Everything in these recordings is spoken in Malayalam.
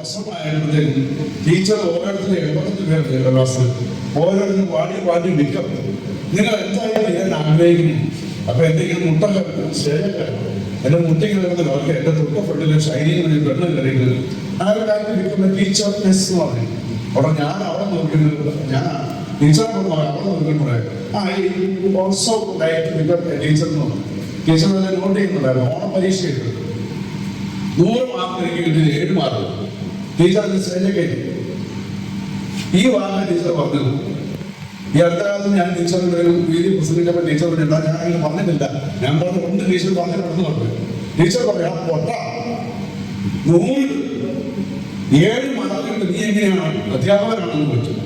വർഷമായപ്പോഴത്തേക്കും ടീച്ചർ ഓരോരുത്തരും 75 പേർക്ക് ക്ലാസ്സിൽ ഓരോരുത്തരും വാടി നിൽക്കും. നിങ്ങൾ എന്തായാലും ഞാൻ ആഗ്രഹിക്കുന്നു. അപ്പൊ എന്തെങ്കിലും മുട്ടൊക്കെ എന്റെ മുട്ടയ്ക്ക് വരുന്നത് അവർക്ക് എന്റെ തൊട്ടപ്പെട്ടില്ല ഷൈനിങ് വെള്ളം കറിയുന്നത് ആ ഒരു കാര്യം നിൽക്കുന്ന ടീച്ചർ എന്ന് പറഞ്ഞു. അവിടെ ഞാൻ അവിടെ നോക്കുന്നത് ഞാൻ ടീച്ചറിനോട് പറയാം, അവിടെ നോക്കുമ്പോഴേ ഓൾസോ ടീച്ചർ എന്ന് പറഞ്ഞു. ടീച്ചർ തന്നെ നോട്ട് ചെയ്യുന്നുണ്ടായിരുന്നു. ഓണം പരീക്ഷ എഴുതുന്നത് 100 മാർക്ക് എനിക്ക് കിട്ടിയത് 7 മാർക്ക്. ടീച്ചർ അതിന് സ്റ്റേജ് കയറ്റി ഈ വാക്ക് ടീച്ചർ പറഞ്ഞത്. ഈ അടുത്ത കാലത്ത് ഞാൻ ടീച്ചറിന്റെ ഒരു വീഡിയോ പ്രസംഗിച്ചപ്പോൾ ടീച്ചർ പറഞ്ഞില്ല, ഞാൻ അങ്ങനെ പറഞ്ഞിട്ടില്ല. ഞാൻ പറഞ്ഞു ഒന്ന് ടീച്ചർ പറഞ്ഞു നടന്നു. ടീച്ചർ പറയാം പൊട്ട 107 മാർക്ക് നീ എങ്ങനെയാണ് അധ്യാപകനാണെന്ന് പറ്റും.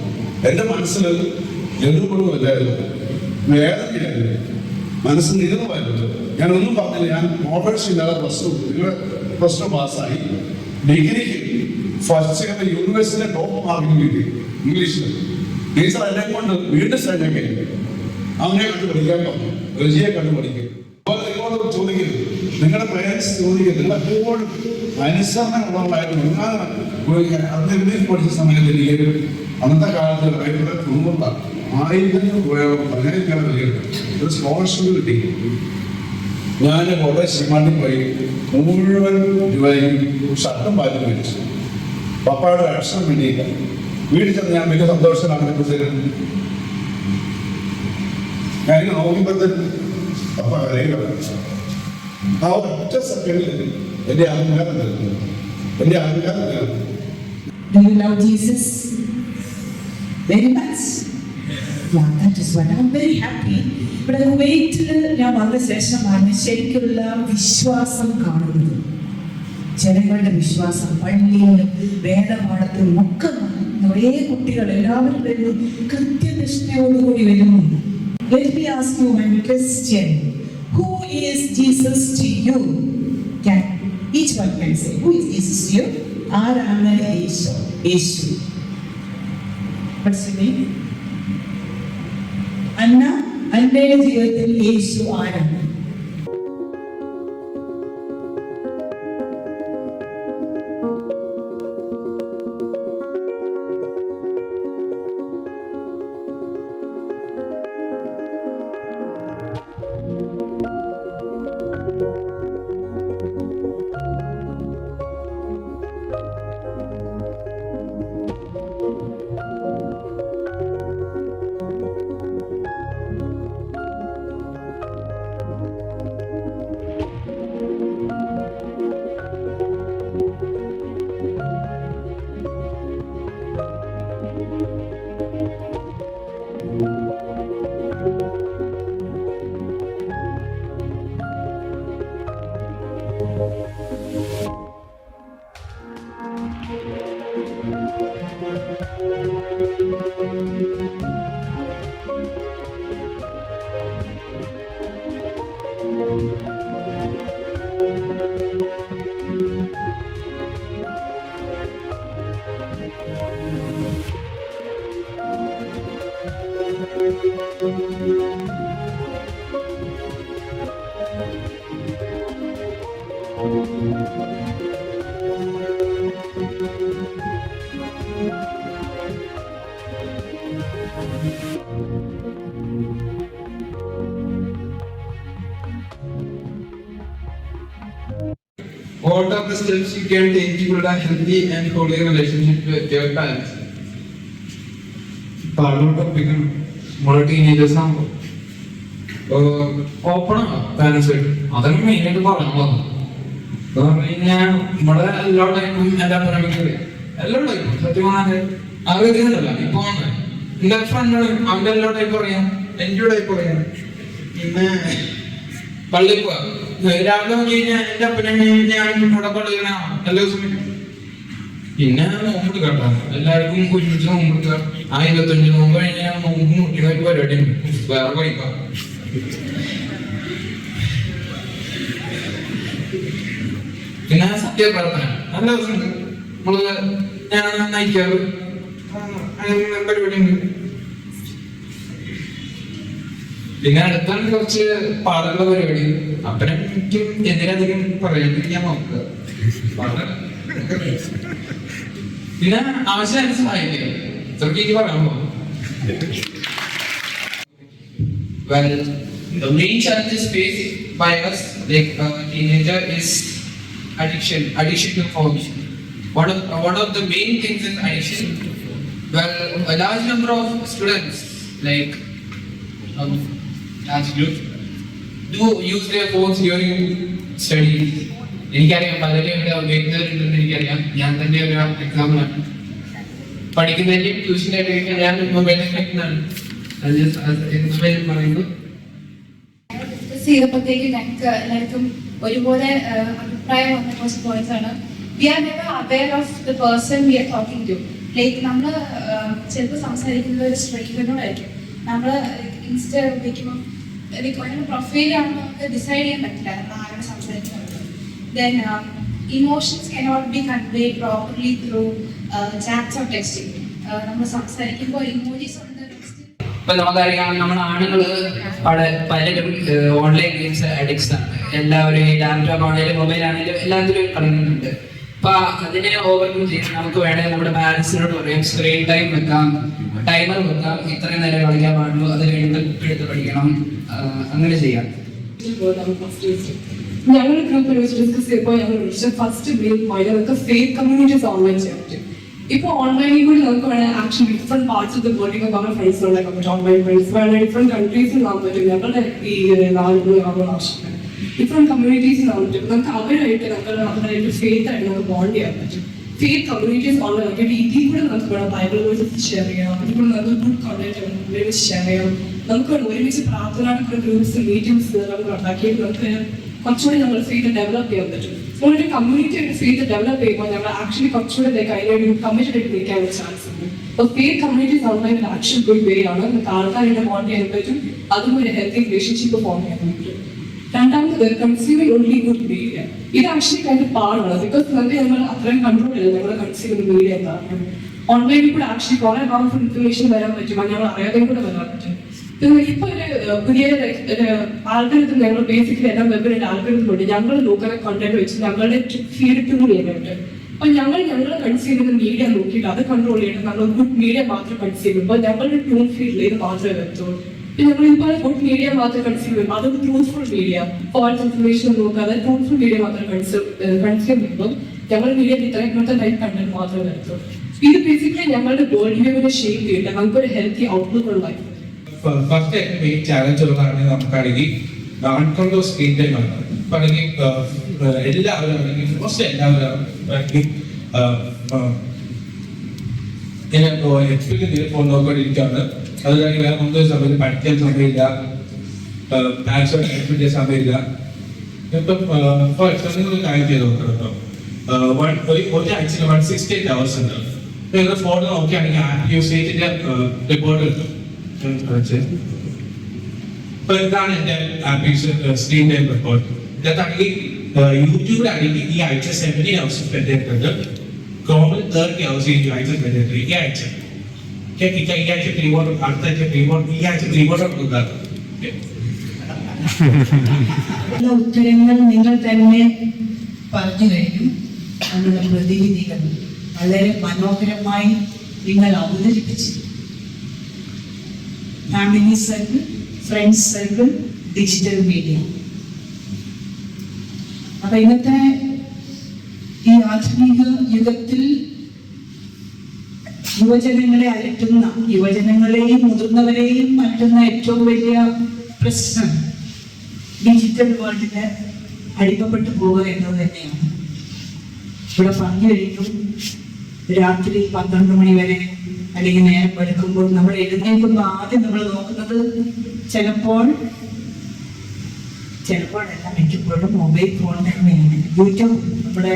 എന്റെ മനസ്സിൽ എതിർപ്പെടുമല്ലായിരുന്നു, വേദനയിലായിരുന്നു, മനസ്സിൽ ഇരുന്നുമായിരുന്നു. ഞാനൊന്നും പറഞ്ഞില്ല. ഞാൻ മോഡേഴ്സ് ഇല്ലാതെ പ്ലസ് ടു പാസ്സായി. ഡിഗ്രിക്ക് ഫസ്റ്റ് ഇയർ യൂണിവേഴ്സിറ്റിയിലെ ടോപ്പ് മാർക്കിന് കിട്ടി ഇംഗ്ലീഷിൽ. ടീച്ചർ എന്നെ കൊണ്ട് വീണ്ടും സ്റ്റേജൊക്കെ അവനെ കണ്ടു പഠിക്കാൻ പറഞ്ഞു, റജിയെ കണ്ടു പഠിക്കും. അപ്പോൾ നിങ്ങളോട് ചോദിക്കരുത്, നിങ്ങളുടെ പേരൻസ് ചോദിക്കരുത്, നിങ്ങൾ എപ്പോഴും അനുസരണമുള്ളവരായിരുന്നു. അന്ന് എഴുതി പഠിച്ച സമയത്ത് എനിക്ക് അന്നത്തെ കാലത്ത് കുടുംബം 1000 പതിനായിരം ഒരു സ്കോളർഷിപ്പ് കിട്ടി. ഞാൻ വളരെ ശ്രീമാണ്ടി പോയി മുഴുവൻ രൂപയും ഷർട്ടും പാലും മേടിച്ചു. പപ്പായുടെ അക്ഷരം വേണ്ടിയില്ല. വീട്ടിൽ ചെന്ന് ഞാൻ വലിയ സന്തോഷമാണ്. ഞാനിങ്ങനെ നോക്കുമ്പോഴത്തേക്ക് പപ്പ കരയുക. ആ ഒറ്റ സെക്കൻഡിൽ എന്റെ അഹങ്കാരം തീർന്നു. എന്റെ അഹങ്കാരം തീർന്നു. Do you love Jesus? Very much. Yeah, that is what I'm very happy. ഇവിടെ കുവൈറ്റിൽ ഞാൻ വന്ന ശേഷമാണ് ശരിക്കുള്ള വിശ്വാസം കാണുന്നത്. ജനങ്ങളുടെ വിശ്വാസം പള്ളിയിലും വേദപാഠത്തിലും ഒക്കെ ഒരേ കുട്ടികൾ എല്ലാവരും വരുന്നു, കൃത്യനിഷ്ഠയോടുകൂടി വരുന്നു. Let me ask you one question. Who is Jesus to you? Can each one can say, who is Jesus to you? ആരാണ് യേശു? യേശു. What's your name? അന്ന, അന്നയുടെ ജീവിതത്തിൽ യേശു ആരാണ്? What are the steps you can take to build a healthy and holy relationship with your parents? ടോപ്പിക്കാണ്. നമ്മുടെ ടീനേജേഴ്സ് ആകുമ്പോൾ ഓപ്പണാണ് പാരൻസുമായിട്ട്. അതാണ് മെയിനായിട്ട് പറയാൻ പോകുന്നത്. എന്ന് പറഞ്ഞു കഴിഞ്ഞാൽ നമ്മുടെ എല്ലാ ടൈപ്പും എൻ്റെ അപ്പനമ്മയ്ക്ക് എല്ലാ ടൈപ്പും സത്യം പറഞ്ഞാൽ അറിയുന്നില്ല. ഇപ്പൊ എന്റെ ഫ്രണ്ടാണ്, അവന്റെ എല്ലാ ടൈപ്പ് പറയാം, എൻ്റെ ടൈപ്പ് പറയാം. പിന്നെ പള്ളിയിൽ പോവാ രാവിലെ വന്നു കഴിഞ്ഞാൽ എന്റെ അപ്പനമ്മയും ഞാൻ ഇവിടെ പള്ളിയിലാണ് എല്ലാ ദിവസവും. പിന്നെ നോമ്പ് കേട്ടോ, എല്ലാവർക്കും ഒരുമിച്ച് നോമ്പെടുക്കുക. 25 നോമ്പ് കഴിഞ്ഞാൽ നോമ്പ് മുട്ടിക്കുന്ന ഒരു പരിപാടി ഉണ്ട്, വേറെ കഴിക്കാം. പിന്നെ സത്യപ്രാർത്ഥന എല്ലാ ദിവസം ഉണ്ട്. നമ്മള് ഞാൻ നയിക്കാറ് പരിപാടി ഉണ്ട്. പിന്നെ അടുത്താണ് കുറച്ച് പാടുള്ള പരിപാടി. അപ്പനെ എനിക്കും എതിരധികം പറയാണ്ടിരിക്കാൻ നോക്കുക. പിന്നെ ആവശ്യമായിട്ട് സഹായിക്കുക. ഇതൊക്കെ എനിക്ക് പറയാൻ പോകും. Well, the main challenges faced by us, like teenager, is addiction to phones. One of the main things in addiction. Well, a large number of students, like large group, do use their phones during studies. എനിക്കറിയാം പലരും ഇവിടെ ഉപയോഗിക്കുന്നുണ്ടെന്ന് എനിക്കറിയാം. ഞാൻ തന്നെ ഒരു എക്സാമ്പിളാണ്. പഠിക്കുന്നതിൻ്റെയും ട്യൂഷൻ്റെ ഞാൻ മൊബൈലിൽ കളിക്കുന്നതാണ്. പറയുന്നു ചെയ്തപ്പോഴത്തേക്ക് ഞങ്ങൾക്ക് എല്ലാവർക്കും ഒരുപോലെ അഭിപ്രായം വന്ന കുറച്ച് പോയിന്റ്സ് ആണ്. We are never aware of the person we are talking to. Like നമ്മൾ ചിലപ്പോൾ സംസാരിക്കുന്നത് ഒരു സ്ട്രേഞ്ചറിനോടായിരിക്കും. നമ്മൾ ഇൻസ്റ്റ ഉപയോഗിക്കുമ്പോൾ അതിൻ്റെ പ്രൊഫൈലാണെന്ന് നമുക്ക് ഡിസൈഡ് ചെയ്യാൻ പറ്റില്ല നമ്മൾ ആരോട് സംസാരിക്കുന്നത്. Then emotions cannot be convey properly through chats or texting. നമ്മൾ സംസാരിക്കുമ്പോൾ ഇമോജീസ് ഉണ്ട്. ഇപ്പൊ നമുക്കറിയാം നമ്മുടെ ആണുങ്ങള് പലരും ഓൺലൈൻ ഗെയിംസ് അഡിക്ട്സ് ആണ്. എല്ലാവരും ലാപ്ടോപ്പ് ആണെങ്കിലും മൊബൈൽ ആണെങ്കിലും എല്ലാത്തിലും കളിക്കുന്നുണ്ട്. അപ്പൊ അതിനെ ഓവർകം ചെയ്യാൻ നമുക്ക് വേണമെങ്കിൽ നമ്മുടെ പാരന്റ്സിനോട് പറയും സ്ക്രീൻ ടൈം വെക്കാം, ടൈമർ വെക്കാം, ഇത്രയും നേരം കളിക്കാൻ പാടുള്ളൂ, അത് കഴിഞ്ഞിട്ട് ബുക്ക് എടുത്ത് പഠിക്കണം, അങ്ങനെ ചെയ്യാം. ഞങ്ങൾ ഗ്രൂപ്പിൽ വെച്ച് ഡിസ്കസ് ചെയ്തപ്പോൾ ഞങ്ങൾ ഫസ്റ്റ് മെയിൻ പോയിന്റ് നമുക്ക് ഫേക്ക് കമ്മ്യൂണിറ്റീസ് ഓൺലൈൻ ചെയ്യാൻ പറ്റും. ഇപ്പോൾ ഓൺലൈനിൽ കൂടി നമുക്ക് വേണമെങ്കിൽ actually different parts of the world നമ്മുടെ ഫ്രണ്ട്സ് ഉണ്ടാക്കാൻ പറ്റും. ഓൺലൈൻ ഫ്രണ്ട്സ് വേണമെങ്കിൽ ഡിഫറെന്റ് കൺട്രീസിൽ കാണാൻ പറ്റും. ഞങ്ങളുടെ ഈ നാളുകൾ നമ്മൾ ആവശ്യമില്ല ഡിഫറെന്റ് കമ്മ്യൂണിറ്റീസിൽ കാണാൻ പറ്റും. നമുക്ക് അവരായിട്ട് അവരായിട്ട് ഫെയ്ത്ത് ആയിട്ട് നമുക്ക് ബോണ്ട് ചെയ്യാൻ പറ്റും. ഫെയ്ത്ത് കമ്മ്യൂണിറ്റീസ് ഓൺലൈൻ ആക്കിയിട്ട് ഇതിൽ കൂടെ നമുക്ക് വേണം ബൈബിൾ വേഴ്സസ് ഷെയർ ചെയ്യാം. അതിൽ കൂടെ നമുക്ക് ഗുഡ് കണ്ടന്റ് ഷെയർ ചെയ്യാം. നമുക്ക് ഒരുമിച്ച് പ്രാർത്ഥനയുടെ ഗ്രൂപ്പ്സ് മീറ്റിംഗ്സ് നമുക്ക് ഉണ്ടാക്കിയിട്ട് നമുക്ക് കുറച്ചുകൂടി നമ്മൾ ഫെയ്ത്ത് ഡെവലപ്പ് ചെയ്യാൻ പറ്റും. നമ്മളൊരു കമ്മ്യൂണിറ്റി ആയിട്ട് ഫെയ്ത്ത് ഡെവലപ്പ് ചെയ്യുമ്പോൾ ഞങ്ങൾ ആക്ച്വലി കുറച്ചുകൂടി അതിനായിട്ട് കമ്മിറ്റഡ് ആയിട്ട് നിൽക്കാനുള്ള ചാൻസ് ഉണ്ട്. അപ്പോൾ faith communities online actually good way ആണ്. നമുക്ക് ആൾക്കാരായിട്ട് ബോണ്ട് ചെയ്യാൻ പറ്റും. അതും ഒരു ഹെൽത്തി റിലേഷൻഷിപ്പ് ഫോം ചെയ്യാൻ പറ്റും. രണ്ടാമത് കൺസ്യൂമിങ് ഓൺലി ഗുഡ് മീഡിയ. ഇത് ആക്ച്വലി ഭയങ്കര പാടാണ്. ബിക്കോസ് നമ്മൾ അത്രയും കൺട്രോൾ ചെയ്യില്ല നമ്മൾ കൺസ്യൂമിങ് മീഡിയ എന്താണ്. ഓൺലൈനിൽ കൂടെ ആക്ച്വലി കുറെ പവർഫുൾ ഇൻഫർമേഷൻ വരാൻ പറ്റും. ഞങ്ങൾ അറിയാതെയും കൂടെ വരാൻ പറ്റും. ഇപ്പൊ ഒരു പുതിയ ആൽഗരിതം ഞങ്ങൾ ബേസിക്കലി എല്ലാ വെബിൽ ആൽഗരിതം ഉണ്ട്. ഞങ്ങൾ നോക്കുന്ന കണ്ടന്റ് വെച്ച് ഞങ്ങളുടെ ഫീഡ് ട്യൂൺ ചെയ്യുന്നുണ്ട്. അപ്പൊ ഞങ്ങൾ കൺസ്യൂം ചെയ്യുന്ന മീഡിയ നോക്കിയിട്ട് അത് കൺട്രോൾ ചെയ്യണം. ഞങ്ങൾ ഗുഡ് മീഡിയ മാത്രം കൺസ്യൂം ചെയ്യുമ്പോൾ ഞങ്ങളുടെ ട്യൂൺ ഫീൽഡിൽ ഇത് മാത്രമേ വരത്തുള്ളൂ. ഞങ്ങൾ ഇപ്പോൾ ഗുഡ് മീഡിയ മാത്രം കൺസ്യൂം ചെയ്യും. അതൊരു ട്രൂത്ത്ഫുൾ മീഡിയ ഫാൾസ് ഇൻഫർമേഷൻ നോക്കാതെ ട്രൂത്ത്ഫുൾ മീഡിയ മാത്രം കൺസ്യൂം ചെയ്യുമ്പോൾ ഞങ്ങളുടെ മീഡിയ ഇങ്ങനത്തെ ടൈപ്പ് കണ്ടന്റ് മാത്രമേ വരത്തുള്ളൂ. ഇത് ബേസിക്കലി ഞങ്ങളുടെ വേൾഡ് വ്യൂവിനെ ഷേപ്പ് ചെയ്തിട്ട് നമുക്കൊരു ഹെൽത്തി ഔട്ട്ലുക്ക് ഉള്ള ലൈഫ്. ഫസ്റ്റ് മെയിൻ ചാലഞ്ച് ഉള്ളതാണെങ്കിൽ നമുക്കാണെങ്കിൽ അൺകൺട്രോൾ സ്ക്രീൻ ടൈം ആണ്. ഇപ്പൊ ആണെങ്കിൽ എല്ലാവരും ആണെങ്കിൽ മോസ്റ്റ് എല്ലാവരും ആണെങ്കിൽ എപ്പോഴും ഫോൺ നോക്കിക്കൊണ്ടിരിക്കുകയാണ്. അത് കഴിഞ്ഞ് വേറെ ഒന്നും സമയത്ത് പഠിക്കാൻ സമയമില്ല, പാരൻസ് സമയമില്ല. ഇപ്പം ഫോർ എക്സാമ്പിൾ ഒരു കാര്യം ചെയ്ത് നോക്കണം. ഒരാഴ്ച 168 hours ഉണ്ട്. നിങ്ങൾ ഫോൺ നോക്കുകയാണെങ്കിൽ ആപ്പ് യൂസേജിന്റെ റിപ്പോർട്ട് കിട്ടും. ഇപ്പൊ ഇതാണ് എന്റെ സ്ക്രീൻ ടൈം റിപ്പോർട്ട്. ഇതാണെങ്കിൽ യൂട്യൂബിലാണെങ്കിൽ ഈ ആഴ്ച 70 hours സ്പെൻഡ് ചെയ്തിട്ടുണ്ട്. ക്രോമിൽ 30 hours ഈ ആഴ്ച സ്പെൻഡ് ചെയ്തിട്ടുണ്ട്. ഈ ആഴ്ച അടുത്ത ആഴ്ച ഈ ആഴ്ച ഉണ്ടാകും. ഉത്തരങ്ങൾ നിങ്ങൾ തന്നെ പറഞ്ഞു കഴിഞ്ഞു. നമ്മുടെ പ്രതിനിധികൾ വളരെ മനോഹരമായി നിങ്ങൾ അവതരിപ്പിച്ചു. Family circle, friends circle, digital media. അപ്പൊ ഇന്നത്തെ ഈ ആധുനിക യുഗത്തിൽ യുവജനങ്ങളെ അലട്ടുന്ന, യുവജനങ്ങളെയും മുതിർന്നവരെയും അലട്ടുന്ന ഏറ്റവും വലിയ പ്രശ്നം ഡിജിറ്റൽ വേൾഡിന് അടിമപ്പെട്ടു പോവുക എന്നത് തന്നെയാണ്. ഇവിടെ പറഞ്ഞു കഴിഞ്ഞു രാത്രി 12 മണി വരെ അല്ലെങ്കിൽ നേരം വെളുക്കുമ്പോൾ നമ്മൾ എഴുന്നേൽക്കുമ്പോൾ ആദ്യം നമ്മൾ നോക്കുന്നത് ചിലപ്പോഴല്ല മിക്കപ്പോഴും മൊബൈൽ ഫോൺ തന്നെയാണ്. യൂട്യൂബ് നമ്മുടെ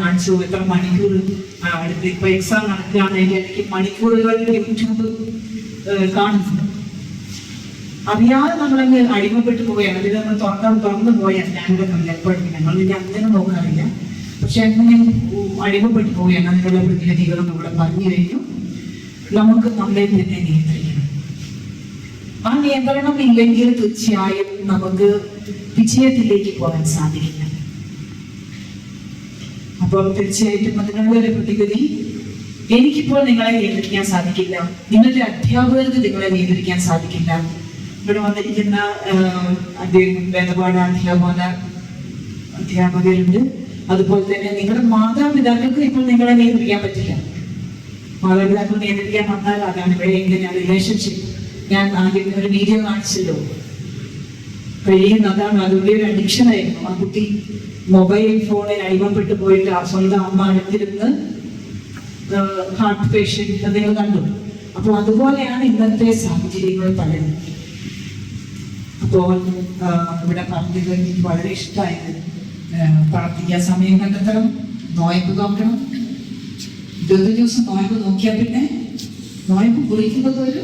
കാണിച്ചു എത്ര മണിക്കൂർ അടുത്ത് ഇപ്പൊ എക്സാം നടക്കുകയാണെങ്കിൽ എനിക്ക് മണിക്കൂറുകൾ യൂട്യൂബ് കാണുന്നുണ്ട്. അറിയാതെ നമ്മളങ്ങ് അടിമപ്പെട്ടു പോവുകയാണ്. അതിൽ നമ്മൾ തുറന്നു പോയാൽ ഞാനിവിടെ എപ്പോഴും ഞങ്ങൾ പിന്നെ അങ്ങനെ നോക്കാറില്ല. പക്ഷെ അങ്ങനെ അടിമപ്പെട്ടു പോവുകയാണ്. അതിനുള്ള പ്രതിനിധികളും ഇവിടെ പറഞ്ഞു കഴിഞ്ഞു. നമുക്ക് നമ്മളെ തന്നെ നിയന്ത്രിക്കണം. ആ നിയന്ത്രണം ഇല്ലെങ്കിൽ തീർച്ചയായും നമുക്ക് വിജയത്തിലേക്ക് പോകാൻ സാധിക്കില്ല. അപ്പോൾ തീർച്ചയായിട്ടും അതിനുള്ള ഒരു പ്രതിവിധി, എനിക്കിപ്പോൾ നിങ്ങളെ നിയന്ത്രിക്കാൻ സാധിക്കില്ല, നിങ്ങളുടെ അധ്യാപകർക്ക് നിങ്ങളെ നിയന്ത്രിക്കാൻ സാധിക്കില്ല. ഇവിടെ വന്നിരിക്കുന്ന വേദപാഠ അധ്യാപകരുണ്ട്, അതുപോലെ തന്നെ നിങ്ങളുടെ മാതാപിതാക്കൾക്ക് ഇപ്പോൾ നിങ്ങളെ നിയന്ത്രിക്കാൻ പറ്റില്ല. മാതാപിതാക്കൾ നിയന്ത്രിക്കാൻ വന്നാൽ അതാണ് ഇവിടെ എങ്ങനെയാണ് റിലേഷൻഷിപ്പ്. ഞാൻ ആദ്യം ഒരു വീഡിയോ കാണിച്ചല്ലോ, കഴിയുന്നതാണ്. അതുകൊണ്ട് ഒരു അഡിക്ഷൻ ആയിരുന്നു. ആ കുട്ടി മൊബൈൽ ഫോണിൽ അടിമപ്പെട്ടു പോയിട്ട് സ്വന്തം അമ്മ അടുത്തിരുന്ന് ഹാർട്ട് പേഷ്യൻ്റ് നിങ്ങൾ കണ്ടു. അപ്പോൾ അതുപോലെയാണ് ഇന്നത്തെ സാഹചര്യങ്ങൾ പലതും. അപ്പോൾ ഇവിടെ പറഞ്ഞത് എനിക്ക് വളരെ ഇഷ്ടമായത്, പ്രാർത്ഥിക്കാൻ സമയം കണ്ടെത്തണം, നോയമ്പ് നോക്കണം. 20 ദിവസം നോയമ്പ് നോക്കിയാൽ പിന്നെ നോയമ്പ് കുറിക്കുന്നത് ഒരു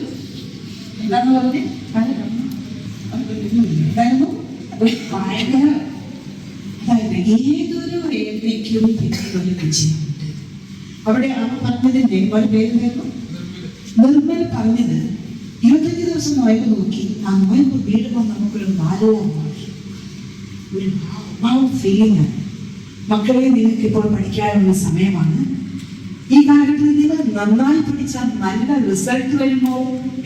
എന്താന്ന് പറഞ്ഞ് എന്തായിരുന്നു ഭയങ്കര, അതായത് ഏതൊരു വേദനയ്ക്കും പിന്നീടൊരു വിജയമുണ്ട്. അവിടെ അവൻ പറഞ്ഞതിൻ്റെ ഒരു പേരുണ്ടായിരുന്നു, നിർമ്മൽ പറഞ്ഞത് 25 ദിവസം നോയമ്പ് നോക്കി ആ നോയമ്പ് വീടുമ്പോൾ നമുക്കൊരു നല്ല ഒരു ഫീലിംഗ് ആണ്. മക്കളെ, നിങ്ങൾക്ക് ഇപ്പോൾ പഠിക്കാനുള്ള സമയമാണ്. ഈ കാലഘട്ടത്തിൽ നിങ്ങൾ നന്നായി പഠിച്ചാൽ നല്ല റിസൾട്ട് വരുമ്പോ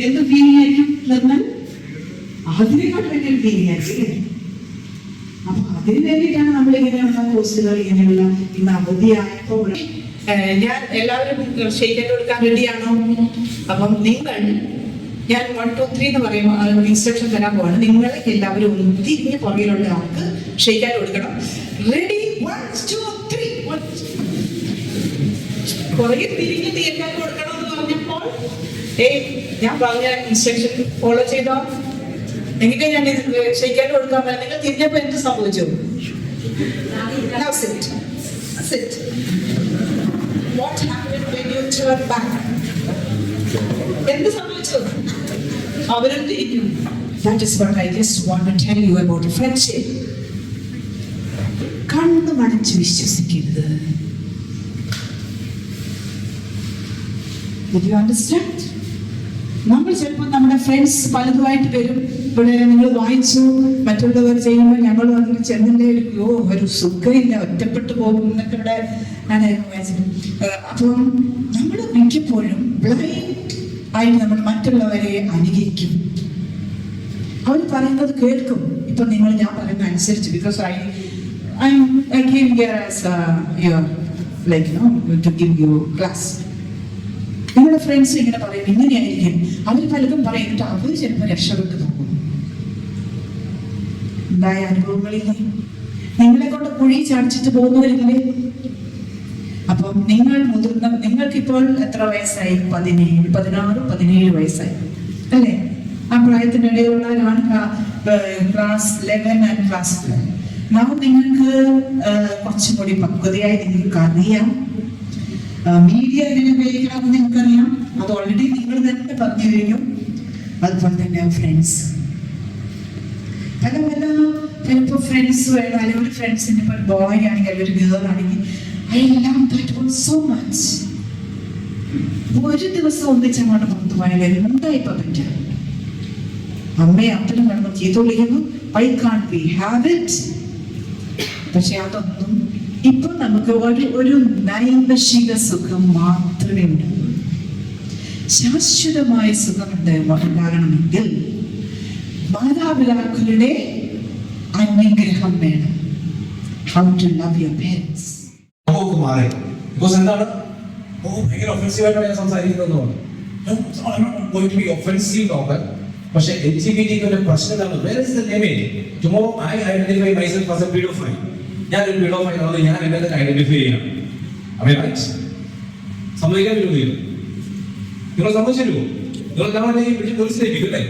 എന്ത് ഫീലിംഗ് ആയിരിക്കും നിർമ്മൽ? അതിനേക്കാൾ വലിയൊരു ഫീലിംഗ് ആയിരിക്കും. അപ്പൊ അതിന് വേണ്ടിയിട്ടാണ് നമ്മൾ ഇങ്ങനെയുള്ള കോഴ്സുകൾ, ഇങ്ങനെയുള്ള ഇന്ന് അവധിയായപ്പോൾ ഞാൻ എല്ലാവരും ഷെയ്ക്കാൻ കൊടുക്കാൻ റെഡിയാണോ? അപ്പം നിങ്ങൾ, ഞാൻ 1 2 3 എന്ന് പറയുമ്പോൾ ഇൻസ്ട്രക്ഷൻ തരാൻ പോവാണ്. നിങ്ങൾ എല്ലാവരും ഒന്ന് തിരിഞ്ഞ് പുറകിലുള്ള ആൾക്ക് ഷെയ്ക്കാൻ കൊടുക്കണം. റെഡി, 1 2 3. പുറകിൽ തിരിഞ്ഞ് തീർക്കാൻ കൊടുക്കണം എന്ന് പറഞ്ഞപ്പോൾ ഞാൻ പറഞ്ഞ ഇൻസ്ട്രക്ഷൻ ഫോളോ ചെയ്തോ? എങ്കിലും ഞാൻ ഷെയ്ക്കാൻ കൊടുക്കാൻ പറയാം. നിങ്ങൾ തിരിഞ്ഞപ്പോ എന്ത് സംഭവിച്ചു? Now sit. Sit. What happened when you turn back? എന്ത് സംഭവിച്ചു? അവരും തിരിഞ്ഞു. That is what I just want to tell you about friendship. കണ്ണു മടച്ച് വിശ്വസിക്കരുത്. Did you understand? നമ്മൾ ചിലപ്പോൾ നമ്മുടെ ഫ്രണ്ട്സ് പലതുമായിട്ട് വരും. ഇവിടെ നിങ്ങൾ വായിച്ചു, മറ്റുള്ളവർ ചെയ്യുമ്പോൾ ഞങ്ങൾ അതിന് ചെന്നില്ലേ, ഒരു സുഖമില്ല, ഒറ്റപ്പെട്ടു പോകും എന്നൊക്കെ ഇവിടെ ഞാൻ വായിച്ചിട്ട്. അപ്പം നമ്മൾ മിക്കപ്പോഴും ബ്ലൈൻഡ് ആയിട്ട് നമ്മൾ മറ്റുള്ളവരെ അനുകരിക്കും. അവർ പറയുന്നത് കേൾക്കും. ഇപ്പൊ നിങ്ങൾ ഞാൻ പറയുന്ന അനുസരിച്ച്, because I came here as your to give you class. നിങ്ങളുടെ ഫ്രണ്ട്സ് ഇങ്ങനെ പറയും, ഇങ്ങനെയായിരിക്കും. അവർ പലതും പറയുന്നിട്ട് അവർ ചിലപ്പോൾ രക്ഷപ്പെട്ടു പോകും. ഉണ്ടായ അനുഭവങ്ങളില്ലേ? നിങ്ങളെ കൊണ്ട് കുഴി ചാടിച്ചിട്ട് പോകുന്നവരില്ലേ? അപ്പം നിങ്ങൾക്കിപ്പോൾ എത്ര വയസ്സായി? 17 16 17 വയസ്സായി അല്ലേ? ആ പ്രായത്തിനിടയിലുള്ളവരാണ് ക്ലാസ് 11 ആൻഡ് ക്ലാസ് 12. നിങ്ങൾക്ക് കുറച്ചും കൂടി പക്വതയായി നിങ്ങൾക്ക് അറിയാം. മീഡിയ എങ്ങനെ ഉപയോഗിക്കണമെന്ന് നിങ്ങൾക്കറിയാം. അത് ഓൾറെഡി നിങ്ങൾ തന്നെ പറഞ്ഞു കഴിഞ്ഞു. അതുപോലെ തന്നെ ഫ്രണ്ട്സ്, ചിലപ്പോൾ ഫ്രണ്ട്സ് വേണം. അല്ലെങ്കിൽ ഒരു ഫ്രണ്ട്സിന് ഇപ്പോൾ ഒരു ബോയ് ആണെങ്കിൽ അല്ലെങ്കിൽ ഒരു ഗേൾ ആണെങ്കിൽ I love that one so much. ഒരു ദിവസം ഒന്നിച്ചങ്ങോട്ട് പുറത്തു പോയാൽ എന്തായിപ്പോ പറ്റുക? അമ്മയെ അപ്പനും കിടന്ന് ചീത്ത വിളിക്കുന്നു, I can't we have it. പക്ഷെ അതൊന്നും ഇപ്പൊ നമുക്ക് ഒരു നൈമിഷിക സുഖം മാത്രമേ ഉണ്ടാകൂ. ശാശ്വതമായ സുഖം ഉണ്ടാകണമെങ്കിൽ മാതാപിതാക്കളുടെ അനുഗ്രഹം വേണം. How to love your parents. മാറി ബിക്കോസ് എന്താണ് ഭയങ്കര ഒഫൻസീവ് ആയിട്ടാണ് ഞാൻ സംസാരിക്കുന്നത്. പക്ഷെ LGBT പ്രശ്നം tomorrow I identify myself as A paedophile. ഞാൻ ഒരു പീഡോഫൈൽ ആണെന്ന് ഞാൻ എന്നെ ഐഡന്റിഫൈ ചെയ്യണം. സമ്മതിക്കാൻ പറ്റുമോ? നിങ്ങൾ സമ്മതിച്ചിരുമോ? നിങ്ങൾ നമ്മളെ പോലീസിലേക്കും അല്ലേ?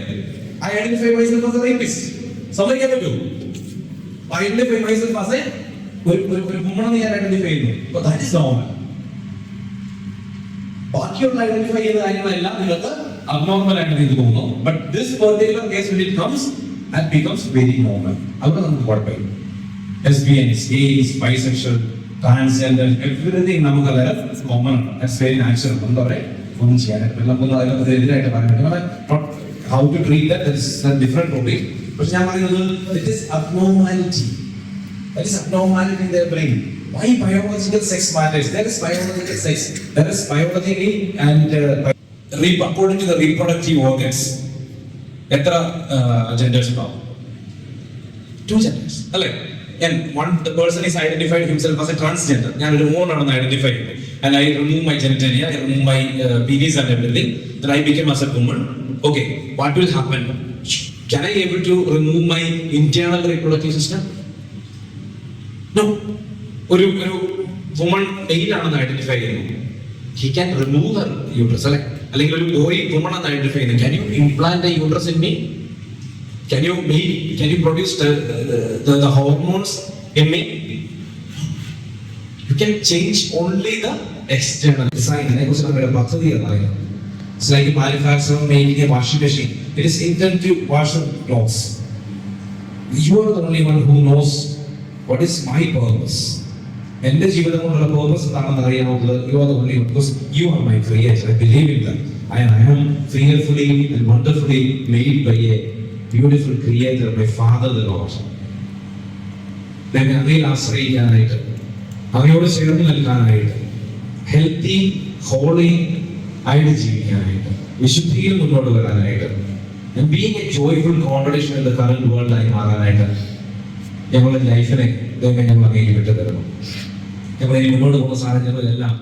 I identify myself as a rapist. സമ്മതിക്കാൻ പറ്റുമോ? I identify myself as a ഒരു വുമണെന്ന് ഞാൻ ഐഡന്റിഫൈ ചെയ്യുന്നു. That is normal. ബാക്കിയുള്ള ഐഡന്റിഫൈ ചെയ്യുന്ന കാര്യങ്ങളെല്ലാം നിങ്ങൾക്ക് അബ്നോർമൽ ആയിട്ട് എനിക്ക് തോന്നുന്നു. But this particular case when it comes, that becomes very normal. അവിടെ നമുക്ക് കുഴപ്പമില്ല. Lesbians, gays, bisexual, transgender, everything നമുക്ക് അതായത് കോമൺ ആണ്. That's very natural. എന്താ പറയുക, ഒന്നും ചെയ്യാനായിട്ട് നമുക്കൊന്നും അതിനകത്ത് എതിരായിട്ട് പറയാൻ പറ്റും. How to treat that is a different topic. പക്ഷെ ഞാൻ പറയുന്നത് it is abnormality. That is abnormality in their brain. Why biological sex matters? There is biological sex. There is biologically and according to the reproductive organs. എത്ര genders ഉണ്ടാവും? 2 genders. അല്ലേ? And the person is identified himself as a transgender. ഞാൻ ഒരു woman ആണെന്ന് ഐഡന്റിഫൈ ചെയ്തു. And I remove my genitalia, I remove my penis and everything. Then I became as a woman. Okay, what will happen? Can I able to remove my internal reproductive system? No. ഒരു വുമൺ മെയിൽ ആണെന്ന് ഐഡന്റിഫൈ ചെയ്യുന്നു. He can remove her uterus, അല്ലെ? അല്ലെങ്കിൽ ഒരു ബോയ് വുമൺ ആണെന്ന് ഐഡന്റിഫൈ ചെയ്യുന്നു. Can you implant a uterus in me? Can you produce the hormones in me? You can change only the external design. കുറിച്ച് നമ്മുടെ പദ്ധതി അറിയാം. It's like manufacturing making a washing machine. It is intended to wash the clothes. You are the only one who knows what is my purpose. എന്റെ ജീവിതം കൊണ്ടുള്ള purpose എന്താണെന്ന് അറിയാവുന്നത് you are the only one, because you are my creator. I believe in that. I am fearfully and wonderfully made by a beautiful creator, my Father the Lord. അവയിൽ ആശ്രയിക്കാനായിട്ട്, അവയോട് ചേർന്ന് നിൽക്കാനായിട്ട്, ഹെൽത്തി ഹോളി ആയിട്ട് ജീവിക്കാനായിട്ട്, വിശുദ്ധിയിൽ മുന്നോട്ട് വരാനായിട്ട്, being A joyful contradiction in the current world ആയി മാറാനായിട്ട് ഞങ്ങളുടെ ലൈഫിനെ ഞങ്ങൾ അങ്ങേക്ക് വിട്ടു തരണം. ഞങ്ങൾ ഇനി മുന്നോട്ട് പോകുന്ന സാഹചര്യങ്ങളെല്ലാം